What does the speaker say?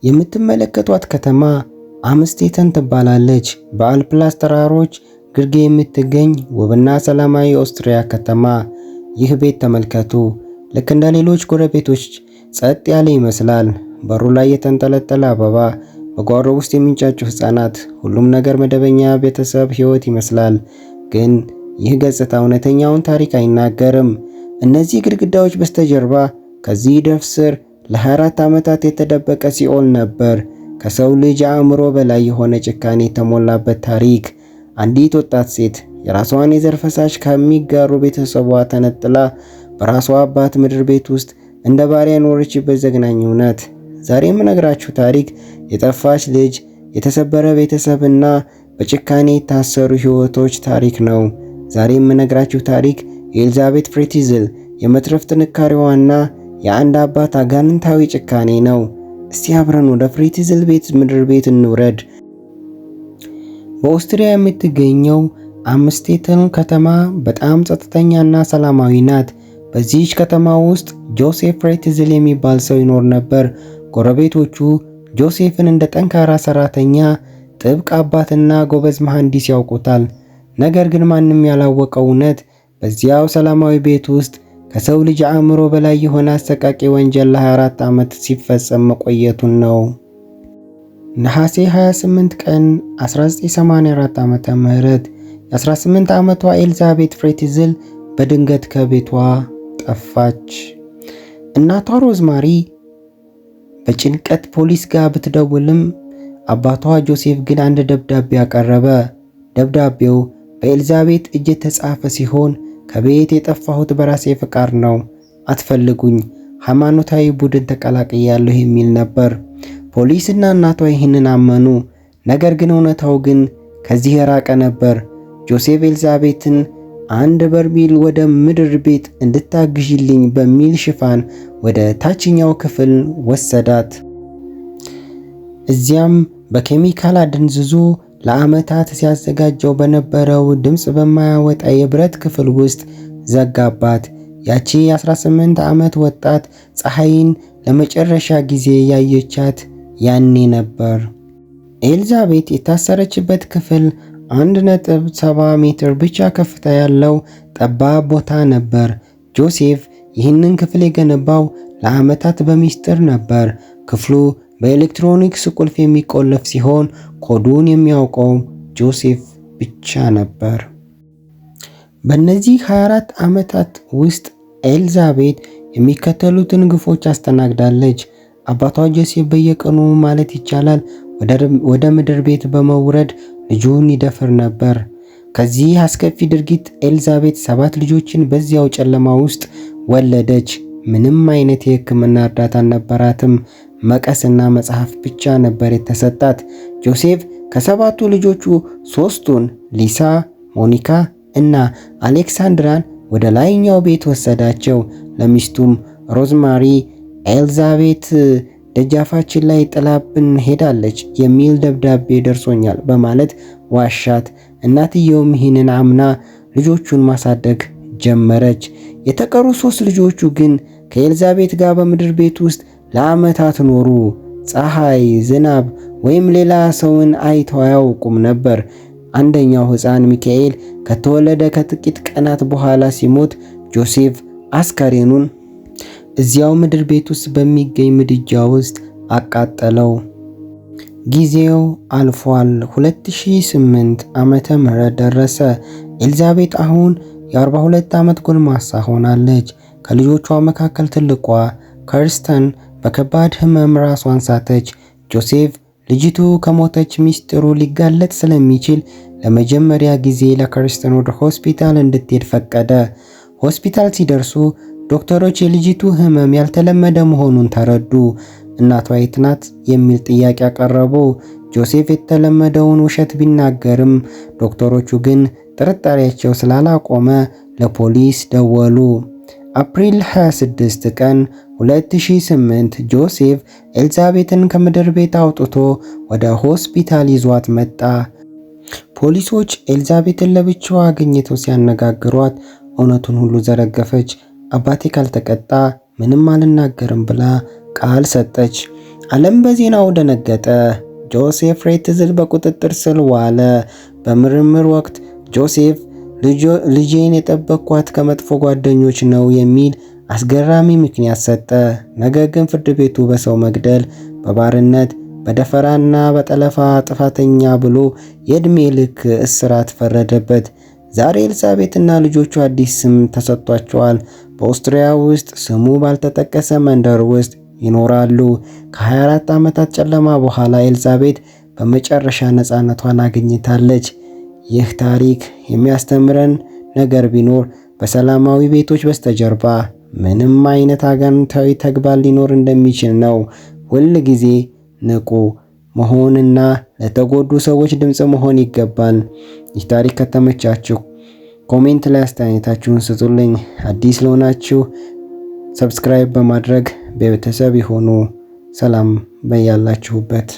የምትመለከቷት ከተማ አምስቴተን ትባላለች። በአልፕላስ ተራሮች ግርጌ የምትገኝ ውብና ሰላማዊ የኦስትሪያ ከተማ። ይህ ቤት ተመልከቱ። ልክ እንደ ሌሎች ጎረቤቶች ጸጥ ያለ ይመስላል። በሩ ላይ የተንጠለጠለ አበባ፣ በጓሮ ውስጥ የሚንጫጩ ህፃናት፣ ሁሉም ነገር መደበኛ ቤተሰብ ህይወት ይመስላል። ግን ይህ ገጽታ እውነተኛውን ታሪክ አይናገርም። እነዚህ ግድግዳዎች በስተጀርባ ከዚህ ደፍ ስር ለ24 ዓመታት የተደበቀ ሲኦል ነበር። ከሰው ልጅ አእምሮ በላይ የሆነ ጭካኔ የተሞላበት ታሪክ። አንዲት ወጣት ሴት የራሷን የዘር ፈሳሽ ከሚጋሩ ቤተሰቧ ተነጥላ በራሷ አባት ምድር ቤት ውስጥ እንደ ባሪያ ኖረችበት ዘግናኝ እውነት። ዛሬ የምነግራችሁ ታሪክ የጠፋች ልጅ፣ የተሰበረ ቤተሰብና በጭካኔ የታሰሩ ህይወቶች ታሪክ ነው። ዛሬ የምነግራችሁ ታሪክ የኤልዛቤት ፍሬቲዝል የመትረፍ ጥንካሬዋና የአንድ አባት አጋንንታዊ ጭካኔ ነው። እስቲ አብረን ወደ ፍሬቲዝል ቤት ምድር ቤት እንውረድ። በኦስትሪያ የምትገኘው አምስቴተን ከተማ በጣም ጸጥተኛና ሰላማዊ ናት። በዚህች ከተማ ውስጥ ጆሴፍ ፍሬቲዝል የሚባል ሰው ይኖር ነበር። ጎረቤቶቹ ጆሴፍን እንደ ጠንካራ ሰራተኛ፣ ጥብቅ አባትና ጎበዝ መሐንዲስ ያውቁታል። ነገር ግን ማንም ያላወቀው እውነት በዚያው ሰላማዊ ቤት ውስጥ ከሰው ልጅ አእምሮ በላይ የሆነ አሰቃቂ ወንጀል ለ24 ዓመት ሲፈጸም መቆየቱን ነው። ነሐሴ 28 ቀን 1984 ዓመተ ምህረት የ18 ዓመቷ ኤልዛቤት ፍሬቲዝል በድንገት ከቤቷ ጠፋች። እናቷ ሮዝማሪ በጭንቀት ፖሊስ ጋር ብትደውልም አባቷ ጆሴፍ ግን አንድ ደብዳቤ አቀረበ። ደብዳቤው በኤልዛቤት እጅ የተጻፈ ሲሆን ከቤት የጠፋሁት በራሴ ፍቃድ ነው፣ አትፈልጉኝ፣ ሃይማኖታዊ ቡድን ተቀላቅያለሁ የሚል ነበር። ፖሊስና እናቷ ይህንን አመኑ። ነገር ግን እውነታው ግን ከዚህ የራቀ ነበር። ጆሴፍ ኤልዛቤትን አንድ በርሜል ወደ ምድር ቤት እንድታግዥልኝ በሚል ሽፋን ወደ ታችኛው ክፍል ወሰዳት። እዚያም በኬሚካል አደንዝዞ ለዓመታት ሲያዘጋጀው በነበረው ድምፅ በማያወጣ የብረት ክፍል ውስጥ ዘጋባት። ያቺ 18 ዓመት ወጣት ፀሐይን ለመጨረሻ ጊዜ ያየቻት ያኔ ነበር። ኤልዛቤት የታሰረችበት ክፍል 1.7 ሜትር ብቻ ከፍታ ያለው ጠባብ ቦታ ነበር። ጆሴፍ ይህንን ክፍል የገነባው ለዓመታት በሚስጥር ነበር። ክፍሉ በኤሌክትሮኒክስ ቁልፍ የሚቆለፍ ሲሆን ኮዱን የሚያውቀው ጆሴፍ ብቻ ነበር። በእነዚህ 24 ዓመታት ውስጥ ኤልዛቤት የሚከተሉትን ግፎች አስተናግዳለች። አባቷ ጆሴፍ በየቀኑ ማለት ይቻላል ወደ ምድር ቤት በመውረድ ልጁን ይደፍር ነበር። ከዚህ አስከፊ ድርጊት ኤልዛቤት 7 ልጆችን በዚያው ጨለማ ውስጥ ወለደች። ምንም አይነት የሕክምና እርዳታ አልነበራትም። መቀስና መጽሐፍ ብቻ ነበር የተሰጣት። ጆሴፍ ከ7ቱ ልጆቹ 3ቱን ሊሳ፣ ሞኒካ እና አሌክሳንድራን ወደ ላይኛው ቤት ወሰዳቸው። ለሚስቱም ሮዝማሪ ኤልዛቤት ደጃፋችን ላይ ጥላብን ሄዳለች የሚል ደብዳቤ ደርሶኛል በማለት ዋሻት። እናትየውም ይህንን አምና ልጆቹን ማሳደግ ጀመረች። የተቀሩ 3 ልጆቹ ግን ከኤልዛቤት ጋር በምድር ቤት ውስጥ ለዓመታት ኖሩ። ፀሐይ፣ ዝናብ ወይም ሌላ ሰውን አይተው አያውቁም ነበር። አንደኛው ሕፃን ሚካኤል ከተወለደ ከጥቂት ቀናት በኋላ ሲሞት ጆሴፍ አስከሬኑን እዚያው ምድር ቤት ውስጥ በሚገኝ ምድጃ ውስጥ አቃጠለው። ጊዜው አልፏል። 2008 ዓመተ ምህረት ደረሰ። ኤልዛቤት አሁን የ42 ዓመት ጎልማሳ ሆናለች። ከልጆቿ መካከል ትልቋ ከርስተን በከባድ ህመም ራሷን ሳተች። ጆሴፍ ልጅቱ ከሞተች ሚስጥሩ ሊጋለጥ ስለሚችል ለመጀመሪያ ጊዜ ለከርስተን ወደ ሆስፒታል እንድትሄድ ፈቀደ። ሆስፒታል ሲደርሱ ዶክተሮች የልጅቱ ህመም ያልተለመደ መሆኑን ተረዱ። እናቷ የት ናት የሚል ጥያቄ አቀረቡ። ጆሴፍ የተለመደውን ውሸት ቢናገርም ዶክተሮቹ ግን ጥርጣሬያቸው ስላላቆመ ለፖሊስ ደወሉ። አፕሪል 26 ቀን 2008 ጆሴፍ ኤልዛቤትን ከምድር ቤት አውጥቶ ወደ ሆስፒታል ይዟት መጣ። ፖሊሶች ኤልዛቤትን ለብቻዋ አግኝተው ሲያነጋግሯት እውነቱን ሁሉ ዘረገፈች። አባቴ ካልተቀጣ ምንም አልናገርም ብላ ቃል ሰጠች። ዓለም በዜናው ደነገጠ። ጆሴፍ ሬትዝል በቁጥጥር ስር ዋለ። በምርምር ወቅት ጆሴፍ ልጄን የጠበቅኳት ከመጥፎ ጓደኞች ነው የሚል አስገራሚ ምክንያት ሰጠ። ነገር ግን ፍርድ ቤቱ በሰው መግደል፣ በባርነት፣ በደፈራና በጠለፋ ጥፋተኛ ብሎ የዕድሜ ልክ እስራት ፈረደበት። ዛሬ ኤልሳቤጥና ልጆቹ አዲስ ስም ተሰጥቷቸዋል። በኦስትሪያ ውስጥ ስሙ ባልተጠቀሰ መንደር ውስጥ ይኖራሉ። ከ24 ዓመታት ጨለማ በኋላ ኤልሳቤጥ በመጨረሻ ነፃነቷን አግኝታለች። ይህ ታሪክ የሚያስተምረን ነገር ቢኖር በሰላማዊ ቤቶች በስተጀርባ ምንም አይነት አጋንንታዊ ተግባር ሊኖር እንደሚችል ነው። ሁል ጊዜ ንቁ መሆንና ለተጎዱ ሰዎች ድምጽ መሆን ይገባል። ይህ ታሪክ ከተመቻችሁ ኮሜንት ላይ አስተያየታችሁን ስጡልኝ። አዲስ ለሆናችሁ ሰብስክራይብ በማድረግ ቤተሰብ ይሁኑ። ሰላም በያላችሁበት።